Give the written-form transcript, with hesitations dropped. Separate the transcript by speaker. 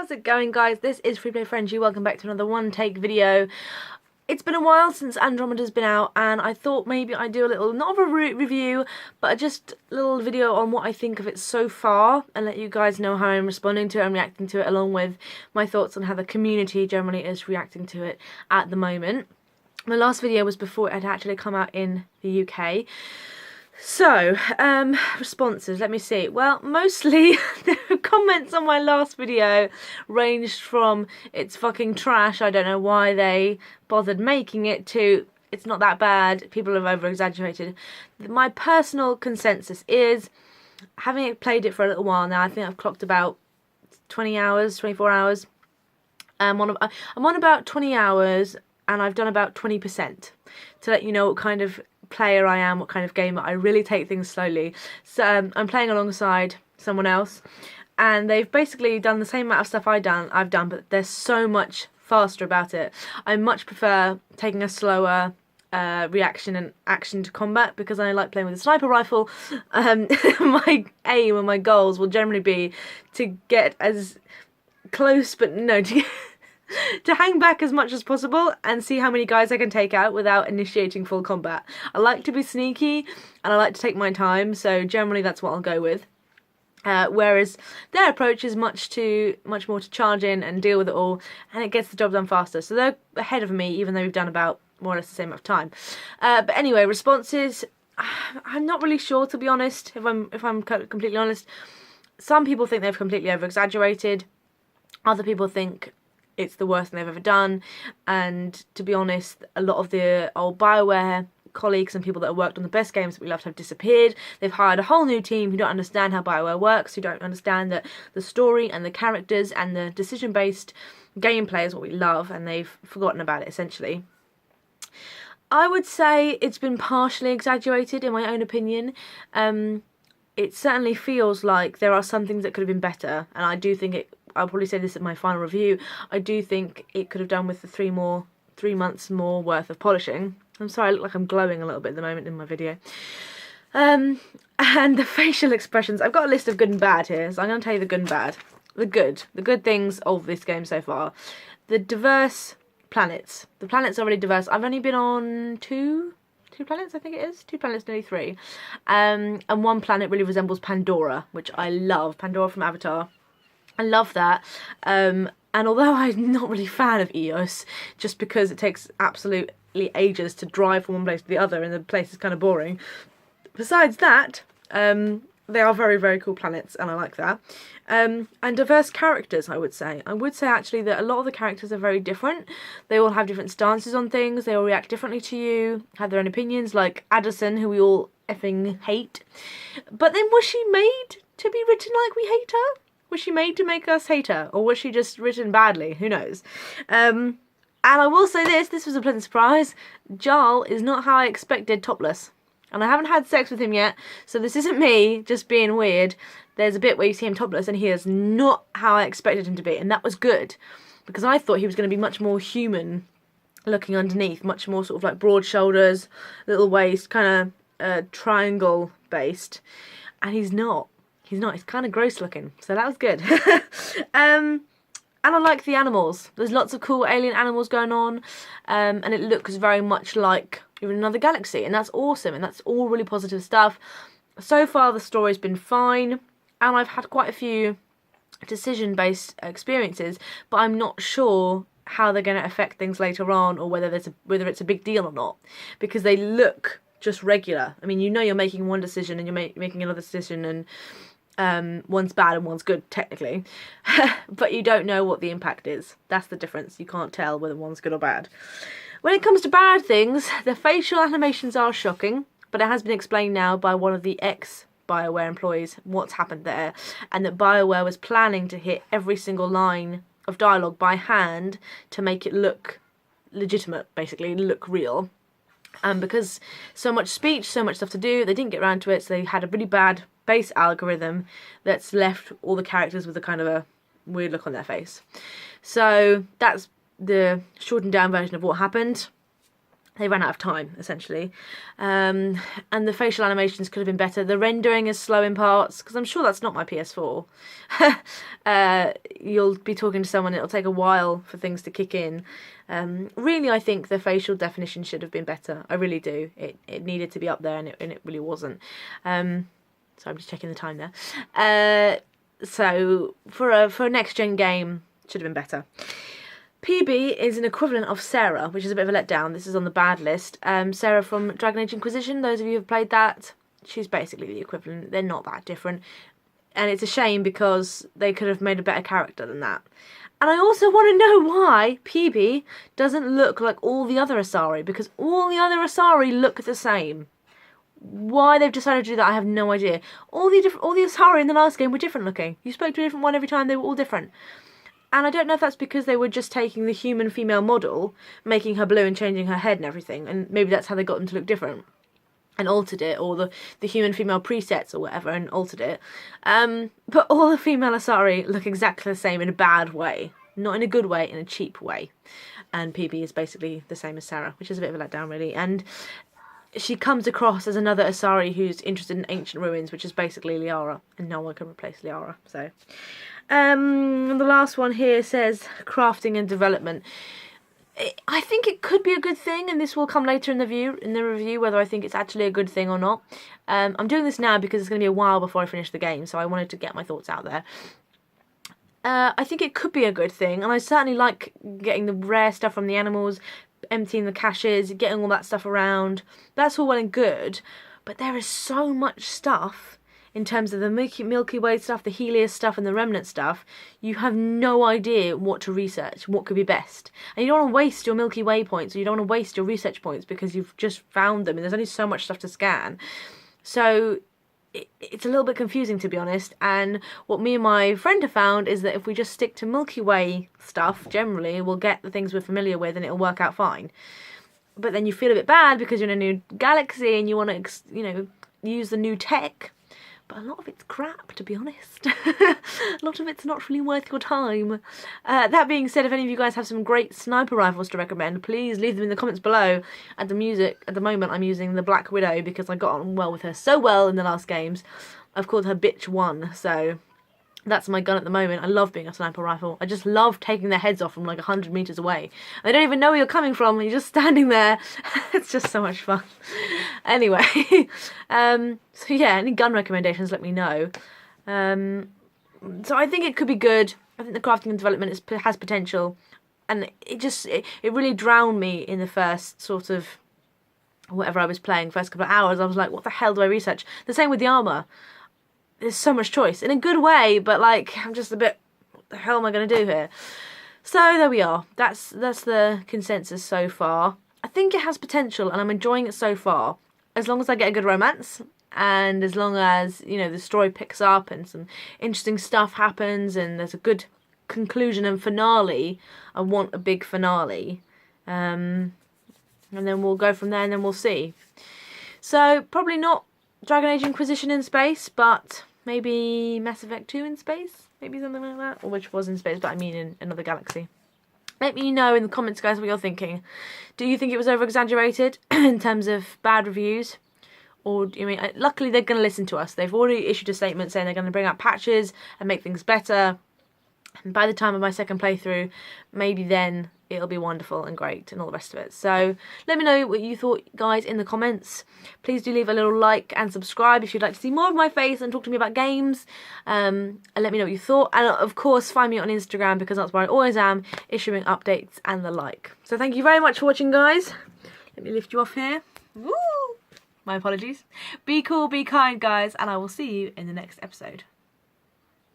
Speaker 1: How's it going, guys? This is Freeplay Frenchie. Welcome back to another one-take video. It's been a while since Andromeda's been out, and I thought maybe I'd do a little, not of a review, but just a little video on what I think of it so far, and let you guys know how I'm responding to it and reacting to it, along with my thoughts on how the community generally is reacting to it at the moment. My last video was before it had actually come out in the UK. So, responses, let me see. Well, mostly the comments on my last video ranged from "it's fucking trash, I don't know why they bothered making it" to "it's not that bad, people have over-exaggerated." My personal consensus is, having played it for a little while now, I think I've clocked about 20 hours, 24 hours. I'm on about 20 hours, and I've done about 20%, to let you know what kind of player I am, what kind of gamer. I really take things slowly. So I'm playing alongside someone else, and they've basically done the same amount of stuff I've done, but they're so much faster about it. I much prefer taking a slower reaction and action to combat, because I like playing with a sniper rifle. My aim and my goals will generally be to get as close, but no, to hang back as much as possible and see how many guys I can take out without initiating full combat. I like to be sneaky, and I like to take my time, so generally that's what I'll go with. Whereas their approach is much more to charge in and deal with it all, and it gets the job done faster. So they're ahead of me, even though we've done about more or less the same amount of time. But anyway, responses, I'm not really sure, to be honest, if I'm completely honest. Some people think they've completely over-exaggerated. Other people think it's the worst thing they've ever done, and to be honest, a lot of the old BioWare colleagues and people that have worked on the best games that we loved have disappeared. They've hired a whole new team who don't understand how BioWare works, who don't understand that the story and the characters and the decision-based gameplay is what we love, and they've forgotten about it, essentially. I would say it's been partially exaggerated, in my own opinion. It certainly feels like there are some things that could have been better, and I do think I'll probably say this at my final review, I do think it could have done with the 3 months more worth of polishing. I'm sorry, I look like I'm glowing a little bit at the moment in my video. And the facial expressions, I've got a list of good and bad here, so I'm going to tell you the good and bad. The good things of this game so far. The diverse planets. The planets are really diverse. I've only been on two planets, I think it is. 2 planets, nearly 3. And one planet really resembles Pandora, which I love. Pandora from Avatar. I love that. And although I'm not really a fan of EOS, just because it takes absolutely ages to drive from one place to the other, and the place is kind of boring. Besides that, they are very, very cool planets, and I like that. And diverse characters, I would say. I would say, actually, that a lot of the characters are very different. They all have different stances on things. They all react differently to you, have their own opinions, like Addison, who we all effing hate. But then, was she made to be written like we hate her? Was she made to make us hate her? Or was she just written badly? Who knows? And I will say this was a pleasant surprise. Jarl is not how I expected topless. And I haven't had sex with him yet, so this isn't me just being weird. There's a bit where you see him topless, and he is not how I expected him to be. And that was good, because I thought he was going to be much more human looking underneath. Much more sort of like broad shoulders, little waist, kind of triangle based. And he's not. He's not. He's kind of gross looking, so that was good. And I like the animals. There's lots of cool alien animals going on, and it looks very much like you're in another galaxy, and that's awesome, and that's all really positive stuff. So far, the story's been fine, and I've had quite a few decision-based experiences, but I'm not sure how they're going to affect things later on, or whether it's a big deal or not, because they look just regular. I mean, you know, you're making one decision and you're making another decision, and one's bad and one's good, technically. But you don't know what the impact is. That's the difference. You can't tell whether one's good or bad. When it comes to bad things, the facial animations are shocking, but it has been explained now by one of the ex-BioWare employees what's happened there, and that BioWare was planning to hit every single line of dialogue by hand to make it look legitimate, basically, look real. And because so much speech, so much stuff to do, they didn't get around to it, so they had a really bad base algorithm that's left all the characters with a kind of a weird look on their face. So that's the shortened down version of what happened. They ran out of time, essentially. And the facial animations could have been better. The rendering is slow in parts, because I'm sure that's not my PS4. You'll be talking to someone, it'll take a while for things to kick in. Really, I think the facial definition should have been better. I really do. It needed to be up there, and it really wasn't. So I'm just checking the time there. So for a next-gen game, should have been better. PB is an equivalent of Sarah, which is a bit of a letdown. This is on the bad list. Sarah from Dragon Age Inquisition, those of you who have played that, she's basically the equivalent. They're not that different. And it's a shame because they could have made a better character than that. And I also want to know why PB doesn't look like all the other Asari, because all the other Asari look the same. Why they've decided to do that, I have no idea. All the Asari in the last game were different looking. You spoke to a different one every time, they were all different. And I don't know if that's because they were just taking the human female model, making her blue and changing her head and everything, and maybe that's how they got them to look different and altered it, or the human female presets or whatever and altered it. But all the female Asari look exactly the same in a bad way. Not in a good way, in a cheap way. And PB is basically the same as Sarah, which is a bit of a letdown, really. And she comes across as another Asari who's interested in ancient ruins, which is basically Liara, and no one can replace Liara, so... the last one here says crafting and development. I think it could be a good thing, and this will come later in the review, whether I think it's actually a good thing or not. I'm doing this now because it's going to be a while before I finish the game, so I wanted to get my thoughts out there. I think it could be a good thing, and I certainly like getting the rare stuff from the animals, emptying the caches, getting all that stuff around. That's all well and good, but there is so much stuff in terms of the Milky Way stuff, the Helios stuff, and the Remnant stuff. You have no idea what to research, what could be best. And you don't want to waste your Milky Way points, or you don't want to waste your research points because you've just found them, and there's only so much stuff to scan. So it's a little bit confusing, to be honest, and what me and my friend have found is that if we just stick to Milky Way stuff, generally, we'll get the things we're familiar with and it'll work out fine. But then you feel a bit bad because you're in a new galaxy and you want to, use the new tech. But a lot of it's crap, to be honest. A lot of it's not really worth your time. That being said, if any of you guys have some great sniper rifles to recommend, please leave them in the comments below. At the moment, I'm using the Black Widow because I got on well with her so well in the last games. I've called her Bitch 1, so that's my gun at the moment. I love being a sniper rifle. I just love taking their heads off from like 100 meters away. They don't even know where you're coming from. You're just standing there. It's just so much fun. Anyway, so yeah, any gun recommendations, let me know. So I think it could be good. I think the crafting and development has potential. And it really drowned me in the first sort of whatever I was playing, first couple of hours. I was like, what the hell do I research? The same with the armour. There's so much choice in a good way, but like I'm just a bit, what the hell am I going to do here? So there we are. That's the consensus so far. I think it has potential, and I'm enjoying it so far. As long as I get a good romance, and as long as the story picks up and some interesting stuff happens, and there's a good conclusion and finale. I want a big finale, and then we'll go from there, and then we'll see. So probably not Dragon Age Inquisition in space, but maybe Mass Effect 2 in space? Maybe something like that? Or which was in space, but I mean in another galaxy. Let me know in the comments, guys, what you're thinking. Do you think it was over-exaggerated in terms of bad reviews? Or, luckily they're going to listen to us. They've already issued a statement saying they're going to bring out patches and make things better. And by the time of my second playthrough, maybe then it'll be wonderful and great and all the rest of it. So let me know what you thought, guys, in the comments. Please do leave a little like and subscribe if you'd like to see more of my face and talk to me about games. And let me know what you thought. And of course, find me on Instagram because that's where I always am, issuing updates and the like. So thank you very much for watching, guys. Let me lift you off here. Woo! My apologies. Be cool, be kind, guys, and I will see you in the next episode.